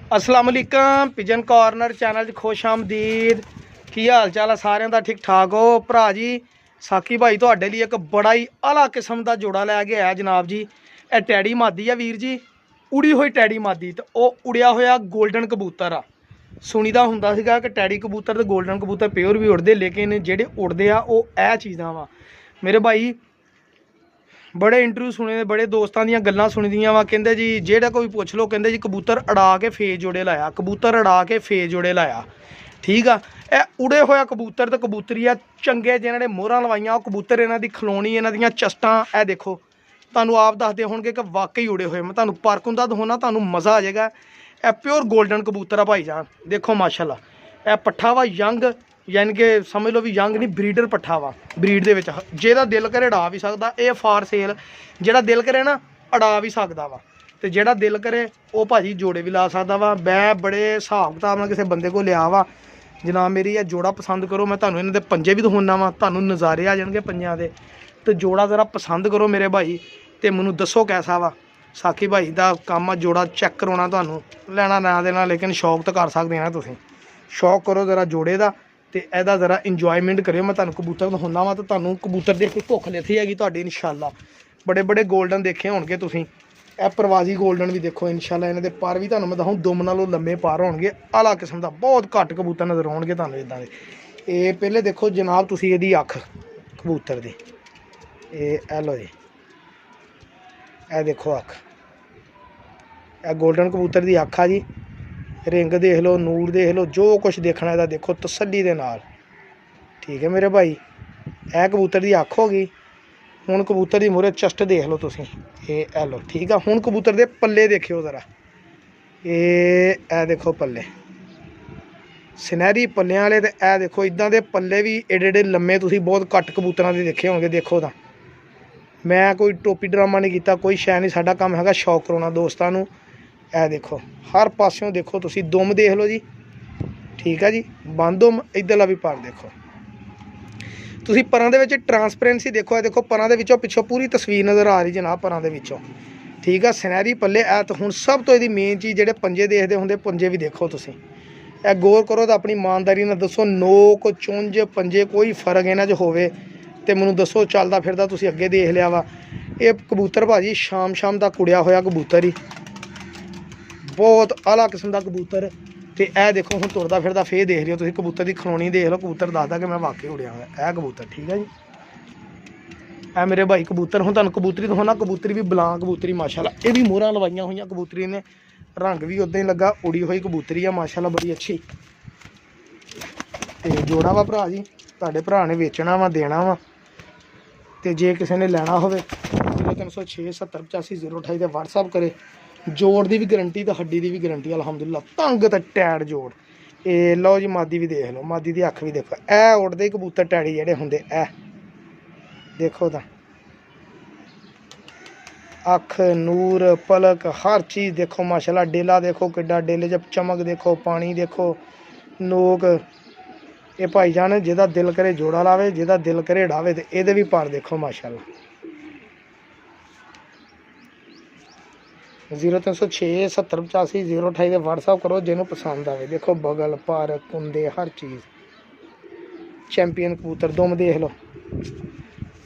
अस्सलाम वालेकुम pigeon corner channel च खुश आमदीद। की हाल चाल है सारिਆਂ ਦਾ ठीक ठाक हो भरा जी। साकी भाई ਤੁਹਾਡੇ ਲਈ ਇੱਕ बड़ा ही आला किस्म का जोड़ा लैके आया जनाब जी। ਇਹ ਟੈਡੀ ਮਾਦੀ ਆ ਵੀਰ ਜੀ, ਉੜੀ ਹੋਈ ਟੈਡੀ ਮਾਦੀ ਤੇ ਉਹ ਉੜਿਆ ਹੋਇਆ ਗੋਲਡਨ ਕਬੂਤਰ ਆ। ਸੁਣੀਦਾ ਹੁੰਦਾ ਸੀਗਾ ਕਿ ਟੈਡੀ ਕਬੂਤਰ ਤੇ ਗੋਲਡਨ ਕਬੂਤਰ ਪਿਓਰ ਵੀ ਉੜਦੇ, ਲੇਕਿਨ ਜਿਹੜੇ ਉੜਦੇ ਆ ਉਹ ਇਹ ਚੀਜ਼ਾਂ ਵਾ। ਮੇਰੇ ਭਾਈ बड़े इंटरव्यू सुने, बड़े दोस्तों दी गल्लां सुनी दियां वा। कहंदे जी जेड़ा कोई पुछ लो, कहंदे जी कबूतर अड़ा के फेज जोड़े लाया, कबूतर अड़ा के फेज जोड़े लाया। ठीक आ, ए उड़े होया कबूतर तो कबूतरिया चंगे जिन्हां ने मोहरां लवाइयां, कबूतर इन्हां दी खलोनी, इन्हां दियां चस्टां ए देखो, तुहानूं आप दसदे होणगे कि वाकई उड़े होए। मैं तुहानूं परख हुंदा दखाउणा, तुहानूं मज़ा आ जाएगा। ए प्योर गोल्डन कबूतर आ भाईजान, देखो माशाअल्लाह। ए पट्ठा वा यंग, यानी कि समझ लो भी यंग नहीं, ब्रीडर पट्ठा वा। ब्रीड दे विच जेड़ा दिल करे अड़ा भी सकदा, ये फार सेल। जेड़ा दिल करे ना अड़ा भी सकदा वा, ते जेड़ा दिल करे वो भाजी जोड़े भी ला सकदा वा। मैं बड़े हिसाब किताब नाल किसी बंदे को लिया वा जनाब। मेरी ये जोड़ा पसंद करो, मैं तुहानूं इन्हां दे पंजे भी दिखाउणा वा, तुहानूं नज़ारे आ जाणगे पंजां दे। ते जोड़ा ज़रा पसंद करो मेरे भाई, ते मैनूं दसो कैसा वा। साकी भाई दा काम आ जोड़ा चैक कराउणा, तुहानूं लैना ना देना, लेकिन शौक तो कर सकदे ना तुसीं। शौक करो ज़रा जोड़े दा, तो यदा ज़रा इंजॉयमेंट करो। मैं तुहानूं कबूतर दिखाउणा वा, तो तुहानूं कबूतर देख के भुख लथी हैगी तुहाडी इंशाअल्लाह। बड़े बड़े गोल्डन देखे होणगे तुसीं, ए प्रवासी गोल्डन भी देखो इंशाअल्लाह। इन्हां दे पर भी तुहानूं मैं दखाऊं दुम नालों लम्मे पर होणगे, आला किस्म दा। बहुत घੱਟ कबूतर नज़र आउणगे तुहानूं इदां दे। ये पहले देखो जनाब तुसीं इहदी अख कबूतर दी, ए लो जी, ए देखो अख, ए गोल्डन कबूतर दी अख आ जी। रिंग देख लो, नूर देख लो, जो कुछ देखना है देखो तसल्ली दे नाल। ठीक है मेरे भाई, ए कबूतर दी अख हो गई। हुण कबूतर दी मूहरे चस्ट देख लो तुसीं, ए लो। ठीक है, हुण कबूतर दे पल्ले देखियो ज़रा, ए देखो पल्ले सुनहरी पल्लियां वाले। ते ए देखो इदां दे पल्ले भी एडे एडे लम्मे तुसीं बहुत घੱਟ कबूतरां दे देखे होणगे। देखो तां मैं कोई टोपी ड्रामा नहीं कीता, कोई शै नहीं। साडा काम हैगा शौक कराउणा दोस्तां नूं। ए देखो हर पासों देखो तुसीं, दुम देख लो जी। ठीक है जी, बंद दुम, इधरला भी पर देखो तुसीं। परां दे विच ट्रांसपेरेंसी देखो, ए देखो परां दे विचों पिछों पूरी तस्वीर नज़र आ रही जनाब परां दे विचों। ठीक है, सुनहरी पल्ले। ए तो हुण सब तो इहदी मेन चीज़ जेह्ड़े पंजे देखदे हुंदे, पंजे भी देखो तुसीं। ए गौर करो तो अपनी ईमानदारी नाल दसो, नोक चुंझ पंजे कोई फर्क इन्हां च होवे ते मैनूं दसो। चलदा फिरदा तुसीं अगे देख लिया वा। ये कबूतर भाजी शाम तक उड़िया होया कबूतर ही, बहुत आला किस्म का कबूतर। तो यह देखो हम तुरदा फिरदा फेर देख लियो तुसीं, कबूतर की खलोनी देख लो। कबूतर दसदा कि मैं वाकई उड़िया हुआ है कबूतर। ठीक है जी, ए मेरे भाई कबूतर। हुण तुहानूं कबूतरी दिखाउणा, कबूतरी भी बलां कबूतरी माशाअल्लाह। ये भी मोहरां लवाइयां होईयां कबूतरी ने, रंग भी उदां ही लगा, उड़ी हुई कबूतरी आ माशाअल्लाह, बड़ी अच्छी। तो जोड़ा वा भरा जी, तुहाडे भरा ने वेचना वा, देना वा। तो जे किसी ने लैना होवे 0306 70 85 028 ते WhatsApp करे। जोड़ की भी गारंटी तो हड्डी की भी गारंटी अलहमदुलिल्लाह, तंग तो टैट जोड़। ये लो जी मादी भी देख लो, मादी की अख भी देखो। ए उड़ते कबूतर टैडी जेडे होंगे, ए देखो तो अख नूर पलक हर चीज़ देखो माशाल्लाह। डेला देखो किड्डा, डेले च चमक देखो, पानी देखो, नोक। ये भाईजान जिहदा दिल करे जोड़ा लावे, जिहदा दिल करे डावे, तो ये भी पर देखो माशाल्लाह। 0306 70 85 028 ते WhatsApp करो जिन्हों पसंद आवे। देखो बगल पर कुंदे हर चीज़, चैंपियन कबूतर। दुम देख लो,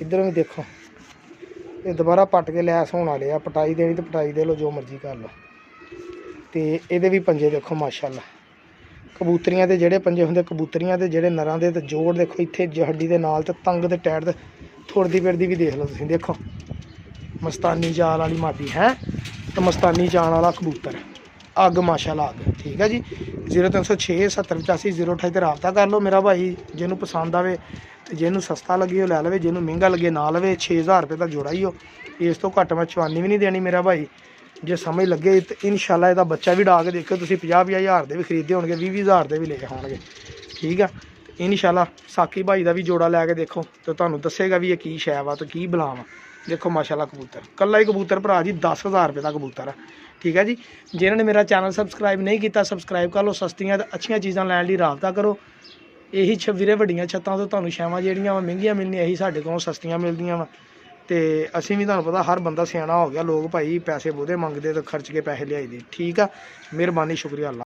इधर भी देखो। ये दोबारा पट के लैस होने वाले आ, पटाई देनी तो पटाई दे लो, जो मर्जी कर लो। तो ये भी पंजे देखो माशाल्लाह। कबूतरियां के जेडे पंजे होंगे, कबूतरियां के जेडे नरां दे, जोड़ देखो इत्थे हड्डी के नाल, ते तंग ते टैट ते थुड़दी फिरदी भी देख लो तुसीं। देखो मस्तानी जाल वाली मादी है, तो मस्तानी जान वाला कबूतर अग माशाल्लाह अग। ठीक है जी, 0306 70 85 028 ते रबता कर लो मेरा भाई। जिन्हों पसंद आवे, तो जिन्हों सस्ता लगे वो लै लवे, जिन्हों महंगा लगे ना लवे। 6000 रुपये का जोड़ा ही हो, इस तो घट मैं चवानी भी नहीं देनी मेरा भाई। जे समझ लगे तो इंशाल्लाह इसदा बच्चा भी डा के देखो तुसीं, 50-50 हज़ार के भी खरीदे होंगे, 20-20 हज़ार के भी ले होंगे। ठीक है, इंशाल्लाह साकी भाई का भी जोड़ा लैके देखो, तो तुहानूं दसेगा भी ये की शै वा तो की बला वा। देखो माशाल्लाह कबूतर, कल्ला ही कबूतर भरा जी 10,000 रुपये का कबूतर है। ठीक है जी, जिन्होंने मेरा चैनल सबसक्राइब नहीं किया सबसक्राइब कर लो। सस्तियां ते अच्छियां चीज़ां लैण लई राबता करो। यही वीरे वड्डियां छत्तां तो तुहानूं छावां जिहड़ियां महंगियां मिलनियां, यही साडे कोलों सस्तियां मिलदियां वा। ਤੇ ਅਸੀਂ ਵੀ ਤੁਹਾਨੂੰ ਪਤਾ ਹਰ ਬੰਦਾ ਸਿਆਣਾ ਹੋ ਗਿਆ, ਲੋਕ ਭਾਈ ਪੈਸੇ ਬਹੁਤੇ ਮੰਗਦੇ ਤੇ ਖਰਚ ਕੇ ਪੈਸੇ ਲਿਆਈਦੇ। ਠੀਕ ਆ, ਮਿਹਰਬਾਨੀ, ਸ਼ੁਕਰੀਆ। ਅੱਲਾ